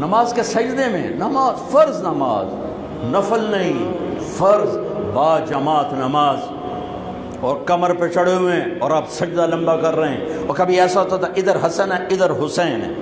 نماز کے سجدے میں، نماز فرض نماز، نفل نہیں، فرض با جماعت نماز، اور کمر پہ چڑھے ہوئے ہیں اور آپ سجدہ لمبا کر رہے ہیں، اور کبھی ایسا ہوتا تھا ادھر حسن ہے ادھر حسین ہے،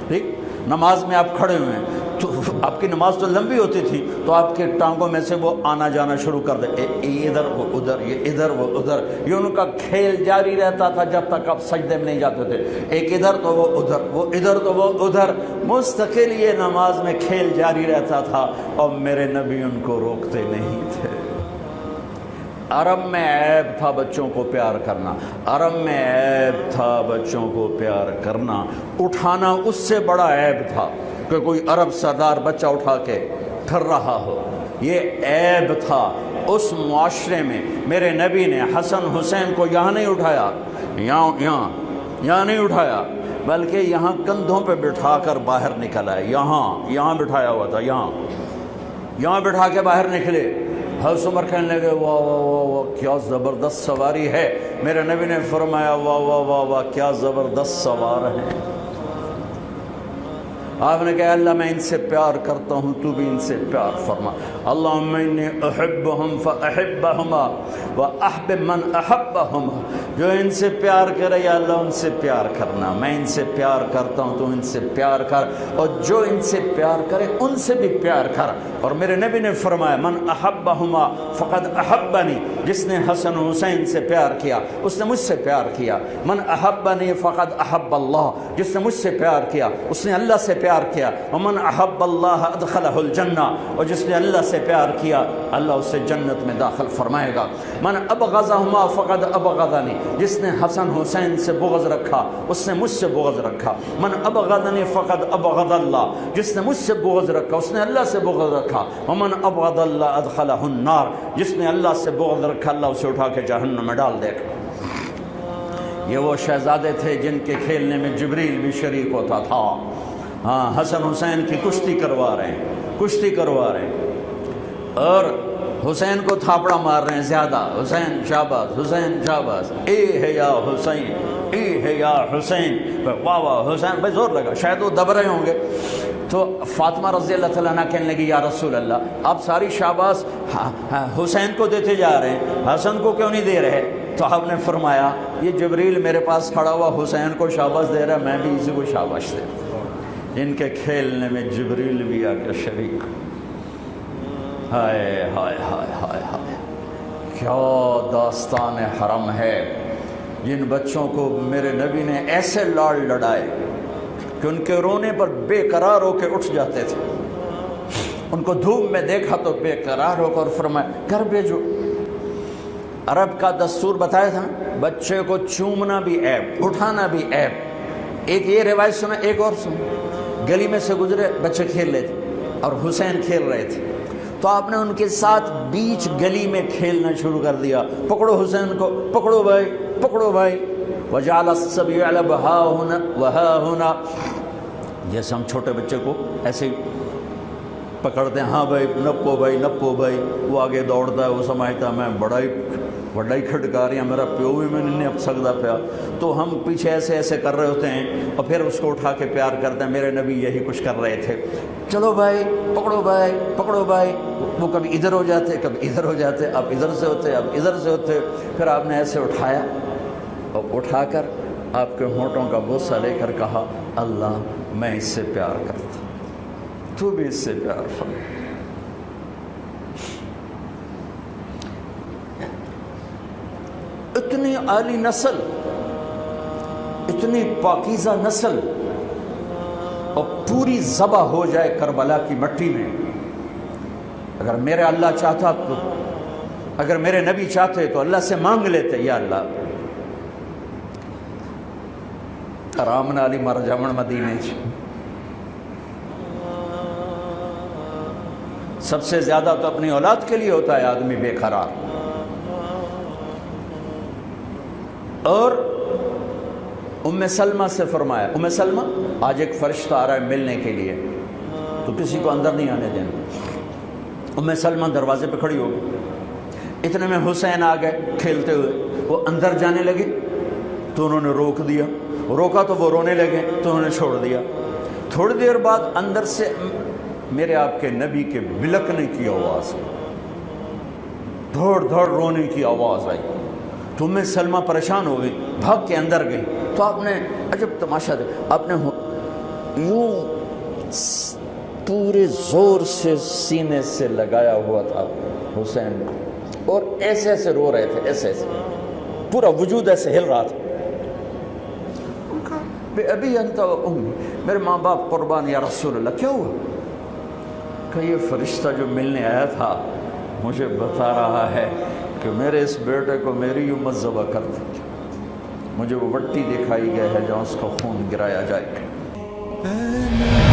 ٹھیک، نماز میں آپ کھڑے ہوئے ہیں تو آپ کی نماز تو لمبی ہوتی تھی تو آپ کے ٹانگوں میں سے وہ آنا جانا شروع کر دے، ادھر وہ ادھر، یہ ادھر وہ ادھر، یہ ان کا کھیل جاری رہتا تھا جب تک آپ سجدے میں نہیں جاتے تھے، ایک ادھر تو وہ ادھر، وہ ادھر تو وہ ادھر، مستقل یہ نماز میں کھیل جاری رہتا تھا، اور میرے نبی ان کو روکتے نہیں تھے۔ عرب میں عیب تھا بچوں کو پیار کرنا، عرب میں عیب تھا بچوں کو پیار کرنا، اٹھانا اس سے بڑا عیب تھا کہ کوئی عرب سردار بچہ اٹھا کے پھر رہا ہو، یہ عیب تھا اس معاشرے میں۔ میرے نبی نے حسن حسین کو یہاں نہیں اٹھایا، یہاں نہیں اٹھایا، بلکہ یہاں کندھوں پہ بٹھا کر باہر نکل آئے، یہاں بٹھایا ہوا تھا، یہاں بٹھا کے باہر نکلے۔ حضرت عمر کہنے لگے واہ واہ واہ واہ کیا زبردست سواری ہے، میرے نبی نے فرمایا واہ واہ واہ واہ کیا زبردست سوار ہیں۔ آپ نے کہا اللہ میں ان سے پیار کرتا ہوں، تو بھی ان سے پیار فرما۔ اللہم انی احبہم فاحبہما واحبب من احبہما، جو ان سے پیار کرے یا اللہ ان سے پیار کرنا، میں ان سے پیار کرتا ہوں تو ان سے پیار کر، اور جو ان سے پیار کرے ان سے بھی پیار کر۔ اور میرے نبی نے فرمایا من احبہما فقد احبنی، جس نے حسن حسین سے پیار کیا اس نے مجھ سے پیار کیا، من احبنی فقد احب اللہ، جس نے مجھ سے پیار کیا اس نے اللہ سے پیار کیا، ومن احب اللہ ادخلہ الجنہ، اور جس نے اللہ سے پیار کیا اللہ اسے جنت میں داخل فرمائے گا، من ابغضہما فقد ابغضنی، جس نے حسن حسین سے بغض رکھا اس نے مجھ سے بغض رکھا، من ابغضنی فقد ابغض اللہ، جس نے مجھ سے بغض رکھا اس نے اللہ سے بغض رکھا، ومن ابغض اللہ ادخلہ النار، جس نے اللہ سے بغض رکھا اللہ اسے اٹھا کے جہنم میں ڈال دے گا۔ یہ وہ شہزادے تھے جن کے کھیلنے میں جبریل بھی شریک ہوتا تھا۔ ہاں حسن حسین کی کشتی کروا رہے ہیں اور حسین کو تھاپڑا مار رہے ہیں زیادہ، حسین شاباز، حسین شاباز، اے ہے یا حسین، اے ہے یا حسین، واہ واہ حسین، بھائی زور لگا، شاید وہ دب رہے ہوں گے۔ تو فاطمہ رضی اللہ تعالیٰ عنہ کہنے لگی یا رسول اللہ آپ ساری شاباز حسین کو دیتے جا رہے ہیں، حسن کو کیوں نہیں دے رہے؟ تو آپ نے فرمایا یہ جبریل میرے پاس کھڑا ہوا حسین کو شاباش دے رہا ہے، میں بھی اسی کو شاباش دے رہا ہوں۔ ان کے کھیلنے میں جبریل بھی آ کے شریک۔ ہائے ہائے ہائے ہائے ہائے، کیا داستان حرم ہے، جن بچوں کو میرے نبی نے ایسے لاڑ لڑائے کہ ان کے رونے پر بے قرار ہو کے اٹھ جاتے تھے، ان کو دھوپ میں دیکھا تو بے قرار ہو کر فرمایا گھر بھیجو۔ عرب کا دستور بتایا تھا بچے کو چومنا بھی عیب، اٹھانا بھی عیب۔ ایک یہ روایت سنا، ایک اور سن، گلی میں سے گزرے بچے کھیل رہے تھے اور حسین کھیل رہے تھے، تو آپ نے ان کے ساتھ بیچ گلی میں کھیلنا شروع کر دیا، پکڑو حسین کو، پکڑو بھائی پکڑو بھائی، وجعل الصبی یلعب ہا ہنا وہا ہنا، جیسے ہم چھوٹے بچے کو ایسے پکڑتے ہیں، ہاں بھائی نپو بھائی نپو بھائی، وہ آگے دوڑتا ہے، وہ سمجھتا ہے میں بڑا ہی کھٹکاری ہیں، میرا پیو بھی میں نہیں اب سکتا پیا، تو ہم پیچھے ایسے کر رہے ہوتے ہیں اور پھر اس کو اٹھا کے پیار کرتے ہیں۔ میرے نبی یہی کچھ کر رہے تھے، چلو بھائی پکڑو بھائی پکڑو بھائی، وہ کبھی ادھر ہو جاتے کبھی ادھر ہو جاتے، اب ادھر سے ہوتے اب ادھر سے ہوتے، پھر آپ نے ایسے اٹھایا اور اٹھا کر آپ کے ہونٹوں کا بوسہ لے کر کہا اللہ میں اس سے پیار کرتا، تو بھی اس سے پیار فرما۔ اتنی عالی نسل، اتنی پاکیزہ نسل، اور پوری ذبح ہو جائے کربلا کی مٹی میں۔ اگر میرے اللہ چاہتا تو، اگر میرے نبی چاہتے تو اللہ سے مانگ لیتے یا اللہ آرام نالی مر جامن مدینے چ۔ سب سے زیادہ تو اپنی اولاد کے لیے ہوتا ہے آدمی بے قرار۔ اور ام سلمہ سے فرمایا، ام سلمہ آج ایک فرشتہ آ رہا ہے ملنے کے لیے تو کسی کو اندر نہیں آنے دینا۔ ام سلمہ دروازے پہ کھڑی ہو گئی، اتنے میں حسین آ گئے کھیلتے ہوئے، وہ اندر جانے لگے تو انہوں نے روک دیا، روکا تو وہ رونے لگے تو انہوں نے چھوڑ دیا۔ تھوڑی دیر بعد اندر سے میرے آپ کے نبی کے بلکنے کی آواز، دھوڑ دھوڑ رونے کی آواز آئی. تو میں سلمہ پریشان ہو گئی، بھاگ کے اندر گئی. تو آپ نے عجب تماشا دیکھا، آپ نے یوں پورے زور سے سینے سے لگایا ہوا تھا حسین کو، اور ایسے ایسے رو رہے تھے، ایسے ایسے پورا وجود ایسے ہل رہا تھا. بے ابی انت و امی، میرے ماں باپ قربان یا رسول اللہ. کیا ہوا؟ کہ یہ فرشتہ جو ملنے آیا تھا مجھے بتا رہا ہے کہ میرے اس بیٹے کو میری امت ذبح کر دی. مجھے وہ وٹی دکھائی گئی ہے جہاں اس کا خون گرایا جائے گا.